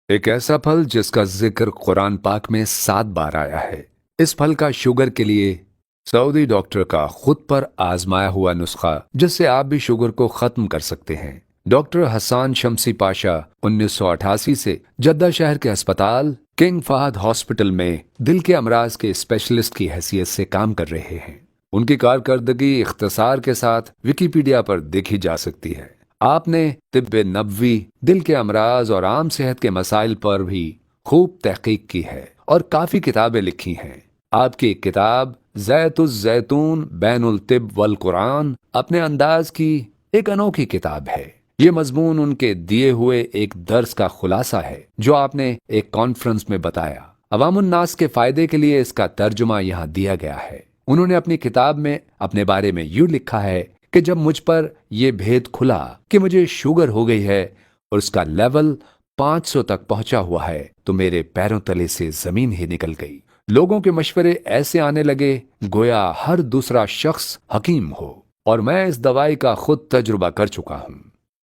ایک ایسا پھل جس کا ذکر قرآن پاک میں 7 بار آیا ہے۔ اس پھل کا شوگر کے لیے سعودی ڈاکٹر کا خود پر آزمایا ہوا نسخہ جس سے آپ بھی شوگر کو ختم کر سکتے ہیں۔ ڈاکٹر حسان شمسی پاشا 1988 سے جدہ شہر کے اسپتال کنگ فہد ہاسپٹل میں دل کے امراض کے اسپیشلسٹ کی حیثیت سے کام کر رہے ہیں۔ ان کی کارکردگی اختصار کے ساتھ ویکیپیڈیا پر دیکھی جا سکتی ہے۔ آپ نے طب نبوی، دل کے امراض اور عام صحت کے مسائل پر بھی خوب تحقیق کی ہے اور کافی کتابیں لکھی ہیں۔ آپ کی ایک کتاب زیت الزیتون بین الطب والقرآن اپنے انداز کی ایک انوکھی کتاب ہے۔ یہ مضمون ان کے دیے ہوئے ایک درس کا خلاصہ ہے جو آپ نے ایک کانفرنس میں بتایا۔ عوام الناس کے فائدے کے لیے اس کا ترجمہ یہاں دیا گیا ہے۔ انہوں نے اپنی کتاب میں اپنے بارے میں یوں لکھا ہے کہ جب مجھ پر یہ بھید کھلا کہ مجھے شوگر ہو گئی ہے اور اس کا لیول 500 تک پہنچا ہوا ہے تو میرے پیروں تلے سے زمین ہی نکل گئی۔ لوگوں کے مشورے ایسے آنے لگے گویا ہر دوسرا شخص حکیم ہو، اور میں اس دوائی کا خود تجربہ کر چکا ہوں۔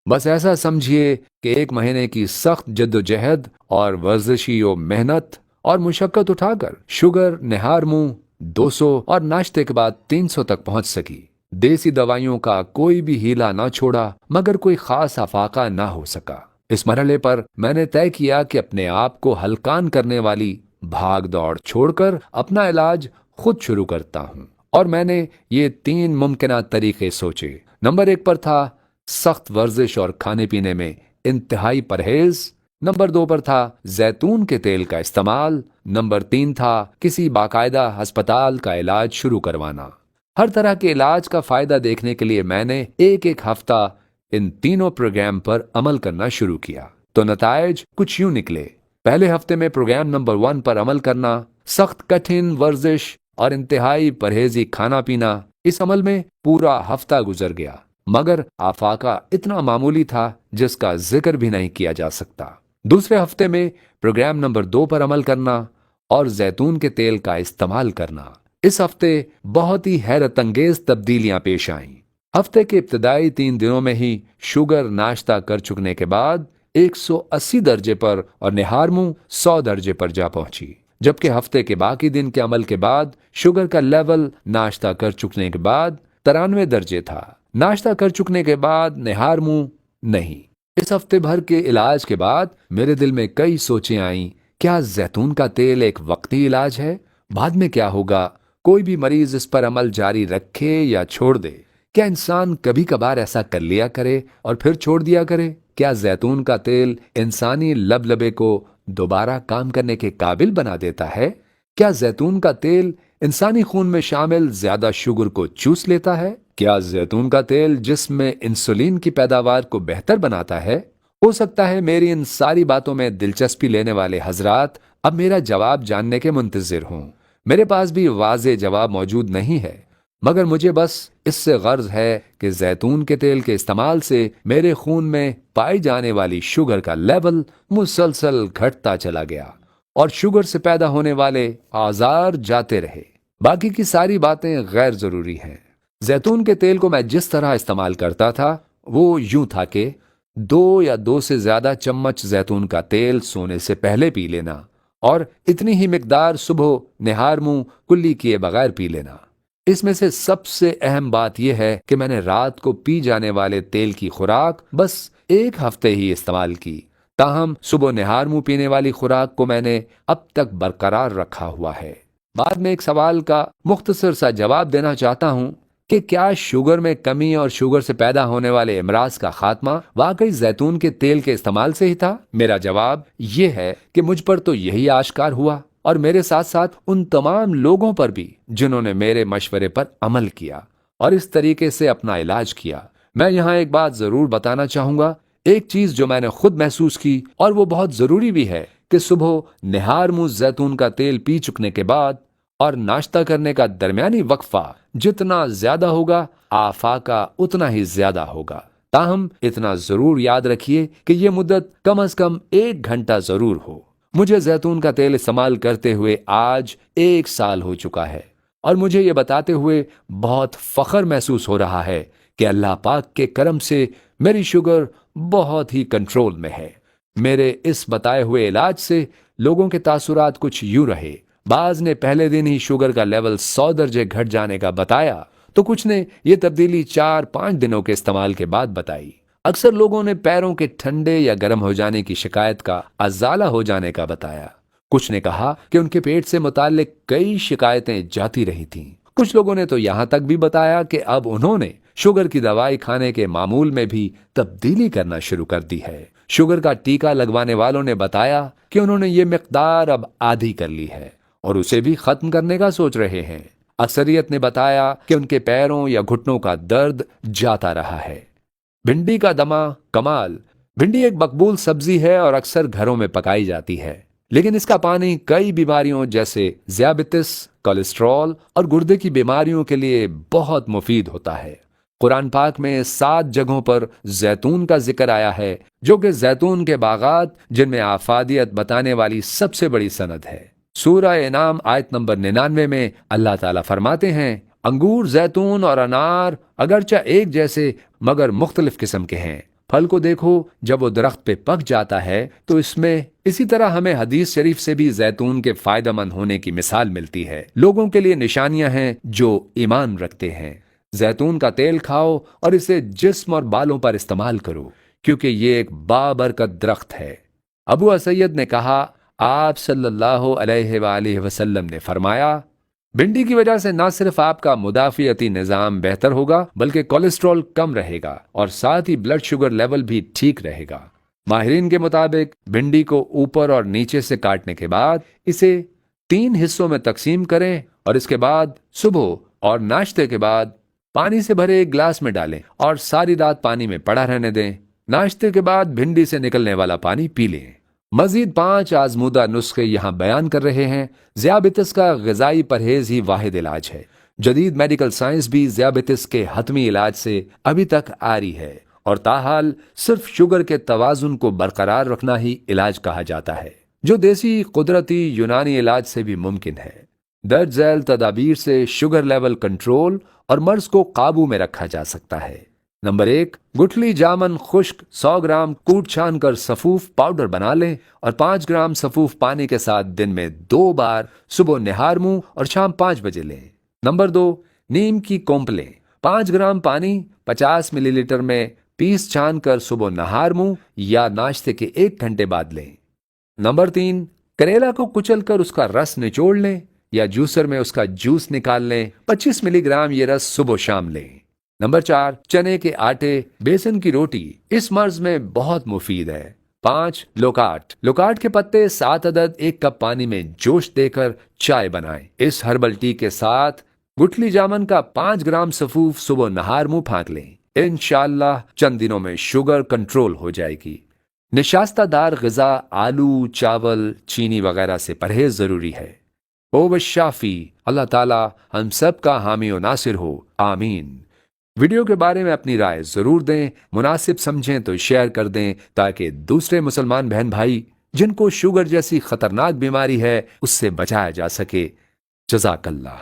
بس ایسا سمجھیے کہ 1 مہینے کی سخت جدوجہد اور ورزشی و محنت اور مشقت اٹھا کر شوگر نہار منہ 200 اور ناشتے کے بعد 300 تک پہنچ سکی۔ دیسی دوائیوں کا کوئی بھی ہیلا نہ چھوڑا مگر کوئی خاص افاقہ نہ ہو سکا۔ اس مرحلے پر میں نے طے کیا کہ اپنے آپ کو ہلکان کرنے والی بھاگ دوڑ چھوڑ کر اپنا علاج خود شروع کرتا ہوں، اور میں نے یہ 3 ممکنہ طریقے سوچے۔ نمبر 1 پر تھا سخت ورزش اور کھانے پینے میں انتہائی پرہیز۔ نمبر 2 پر تھا زیتون کے تیل کا استعمال۔ نمبر 3 تھا کسی باقاعدہ ہسپتال کا علاج شروع کروانا۔ ہر طرح کے علاج کا فائدہ دیکھنے کے لیے میں نے ایک ہفتہ ان تینوں پروگرام پر عمل کرنا شروع کیا تو نتائج کچھ یوں نکلے۔ پہلے ہفتے میں پروگرام نمبر 1 پر عمل کرنا، سخت کٹھن ورزش اور انتہائی پرہیزی کھانا پینا، اس عمل میں پورا ہفتہ گزر گیا مگر آفاقہ اتنا معمولی تھا جس کا ذکر بھی نہیں کیا جا سکتا۔ دوسرے ہفتے میں پروگرام نمبر 2 پر عمل کرنا اور زیتون کے تیل کا استعمال کرنا۔ اس ہفتے بہت ہی حیرت انگیز تبدیلیاں پیش آئیں۔ ہفتے کے ابتدائی 3 دنوں میں ہی شوگر ناشتہ کر چکنے کے بعد 180 درجے پر اور نہار منہ 100 درجے پر جا پہنچی، جبکہ ہفتے کے باقی دن کے عمل کے بعد شوگر کا لیول ناشتہ کر چکنے کے بعد 93 درجے تھا، ناشتہ کر چکنے کے بعد نہار منہ نہیں۔ اس ہفتے بھر کے علاج کے بعد میرے دل میں کئی سوچیں آئیں۔ کیا زیتون کا تیل ایک وقتی علاج ہے؟ بعد میں کیا ہوگا؟ کوئی بھی مریض اس پر عمل جاری رکھے یا چھوڑ دے؟ کیا انسان کبھی کبھار ایسا کر لیا کرے اور پھر چھوڑ دیا کرے؟ کیا زیتون کا تیل انسانی لبلبے کو دوبارہ کام کرنے کے قابل بنا دیتا ہے؟ کیا زیتون کا تیل انسانی خون میں شامل زیادہ شوگر کو چوس لیتا ہے؟ کیا زیتون کا تیل جسم میں انسولین کی پیداوار کو بہتر بناتا ہے؟ ہو سکتا ہے میری ان ساری باتوں میں دلچسپی لینے والے حضرات اب میرا جواب جاننے کے منتظر ہوں۔ میرے پاس بھی واضح جواب موجود نہیں ہے، مگر مجھے بس اس سے غرض ہے کہ زیتون کے تیل کے استعمال سے میرے خون میں پائی جانے والی شوگر کا لیول مسلسل گھٹتا چلا گیا اور شوگر سے پیدا ہونے والے آزار جاتے رہے۔ باقی کی ساری باتیں غیر ضروری ہیں۔ زیتون کے تیل کو میں جس طرح استعمال کرتا تھا وہ یوں تھا کہ 2 یا 2 سے زیادہ چمچ زیتون کا تیل سونے سے پہلے پی لینا اور اتنی ہی مقدار صبح نہار منہ کلی کیے بغیر پی لینا۔ اس میں سے سب سے اہم بات یہ ہے کہ میں نے رات کو پی جانے والے تیل کی خوراک بس 1 ہفتے ہی استعمال کی، تاہم صبح نہار منہ پینے والی خوراک کو میں نے اب تک برقرار رکھا ہوا ہے۔ بعد میں ایک سوال کا مختصر سا جواب دینا چاہتا ہوں کہ کیا شوگر میں کمی اور شوگر سے پیدا ہونے والے امراض کا خاتمہ واقعی زیتون کے تیل کے استعمال سے ہی تھا؟ میرا جواب یہ ہے کہ مجھ پر تو یہی آشکار ہوا، اور میرے ساتھ ساتھ ان تمام لوگوں پر بھی جنہوں نے میرے مشورے پر عمل کیا اور اس طریقے سے اپنا علاج کیا۔ میں یہاں ایک بات ضرور بتانا چاہوں گا، ایک چیز جو میں نے خود محسوس کی اور وہ بہت ضروری بھی ہے کہ صبح نہار منہ زیتون کا تیل پی چکنے کے بعد اور ناشتہ کرنے کا درمیانی وقفہ جتنا زیادہ ہوگا آفاقہ اتنا ہی زیادہ ہوگا۔ تاہم اتنا ضرور یاد رکھیے کہ یہ مدت کم از کم 1 گھنٹہ ضرور ہو۔ مجھے زیتون کا تیل استعمال کرتے ہوئے آج 1 سال ہو چکا ہے، اور مجھے یہ بتاتے ہوئے بہت فخر محسوس ہو رہا ہے کہ اللہ پاک کے کرم سے میری شوگر بہت ہی کنٹرول میں ہے۔ میرے اس بتائے ہوئے علاج سے لوگوں کے تاثرات کچھ یوں رہے۔ بعض نے پہلے دن ہی شوگر کا لیول 100 درجے گھٹ جانے کا بتایا تو کچھ نے یہ تبدیلی 4-5 دنوں کے استعمال کے بعد بتائی۔ اکثر لوگوں نے پیروں کے ٹھنڈے یا گرم ہو جانے کی شکایت کا ازالہ ہو جانے کا بتایا۔ کچھ نے کہا کہ ان کے پیٹ سے متعلق کئی شکایتیں جاتی رہی تھیں۔ کچھ لوگوں نے تو یہاں تک بھی بتایا کہ اب انہوں نے شوگر کی دوائی کھانے کے معمول میں بھی تبدیلی کرنا شروع کر دی ہے۔ شوگر کا ٹیکہ لگوانے والوں نے بتایا کہ انہوں نے یہ مقدار اب عادی کر لی ہے اور اسے بھی ختم کرنے کا سوچ رہے ہیں۔ اکثریت نے بتایا کہ ان کے پیروں یا گھٹنوں کا درد جاتا رہا ہے۔ بھنڈی کا دمہ کمال۔ بھنڈی ایک مقبول سبزی ہے اور اکثر گھروں میں پکائی جاتی ہے، لیکن اس کا پانی کئی بیماریوں جیسے ذیابیطس، کولیسٹرول اور گردے کی بیماریوں کے لیے بہت مفید ہوتا ہے۔ قرآن پاک میں 7 جگہوں پر زیتون کا ذکر آیا ہے، جو کہ زیتون کے باغات جن میں آفادیت بتانے والی سب سے بڑی سند ہے۔ سورہ انعام آیت نمبر 99 میں اللہ تعالیٰ فرماتے ہیں، انگور، زیتون اور انار اگرچہ ایک جیسے مگر مختلف قسم کے ہیں۔ پھل کو دیکھو، جب وہ درخت پہ پک جاتا ہے تو اس میں اسی طرح ہمیں حدیث شریف سے بھی زیتون کے فائدہ مند ہونے کی مثال ملتی ہے۔ لوگوں کے لیے نشانیاں ہیں جو ایمان رکھتے ہیں۔ زیتون کا تیل کھاؤ اور اسے جسم اور بالوں پر استعمال کرو، کیونکہ یہ ایک بابرکت درخت ہے۔ ابو اسید نے کہا، آپ صلی اللہ علیہ وآلہ وسلم نے فرمایا، بھنڈی کی وجہ سے نہ صرف آپ کا مدافعتی نظام بہتر ہوگا بلکہ کولیسٹرول کم رہے گا اور ساتھ ہی بلڈ شوگر لیول بھی ٹھیک رہے گا۔ ماہرین کے مطابق بھنڈی کو اوپر اور نیچے سے کاٹنے کے بعد اسے 3 حصوں میں تقسیم کریں اور اس کے بعد صبح اور ناشتے کے بعد پانی سے بھرے ایک گلاس میں ڈالیں اور ساری رات پانی میں پڑا رہنے دیں۔ ناشتے کے بعد بھنڈی سے نکلنے والا پانی پی لیں۔ مزید 5 آزمودہ نسخے یہاں بیان کر رہے ہیں۔ ذیابیطس کا غذائی پرہیز ہی واحد علاج ہے۔ جدید میڈیکل سائنس بھی ذیابیطس کے حتمی علاج سے ابھی تک آری ہے اور تاحال صرف شوگر کے توازن کو برقرار رکھنا ہی علاج کہا جاتا ہے، جو دیسی قدرتی یونانی علاج سے بھی ممکن ہے۔ درج ذیل تدابیر سے شوگر لیول کنٹرول اور مرض کو قابو میں رکھا جا سکتا ہے۔ نمبر 1، گٹھلی جامن خشک 100 گرام کوٹ چھان کر سفوف پاؤڈر بنا لیں اور 5 گرام سفوف پانی کے ساتھ دن میں 2 بار صبح نہار منہ اور شام 5 بجے لیں۔ نمبر 2، نیم کی کونپلیں 5 گرام پانی 50 ملی لیٹر میں پیس چھان کر صبح نہار منہ یا ناشتے کے 1 گھنٹے بعد لیں۔ نمبر 3، کریلا کو کچل کر اس کا رس نچوڑ لیں یا جوسر میں اس کا جوس نکال لیں۔ 25 ملی گرام یہ رس صبح شام لیں۔ نمبر 4، چنے کے آٹے بیسن کی روٹی اس مرض میں بہت مفید ہے۔ 5، لوکاٹ کے پتے 7 عدد 1 کپ پانی میں جوش دے کر چائے بنائیں۔ اس ہربل ٹی کے ساتھ گٹھلی جامن کا 5 گرام سفوف صبح نہار منہ پھانک لیں۔ انشاءاللہ چند دنوں میں شوگر کنٹرول ہو جائے گی۔ نشاستہ دار غذا آلو، چاول، چینی وغیرہ سے پرہیز ضروری ہے۔ شافی اللہ تعالی ہم سب کا حامی و ناصر ہو، آمین۔ ویڈیو کے بارے میں اپنی رائے ضرور دیں، مناسب سمجھیں تو شیئر کر دیں تاکہ دوسرے مسلمان بہن بھائی جن کو شوگر جیسی خطرناک بیماری ہے اس سے بچایا جا سکے۔ جزاک اللہ۔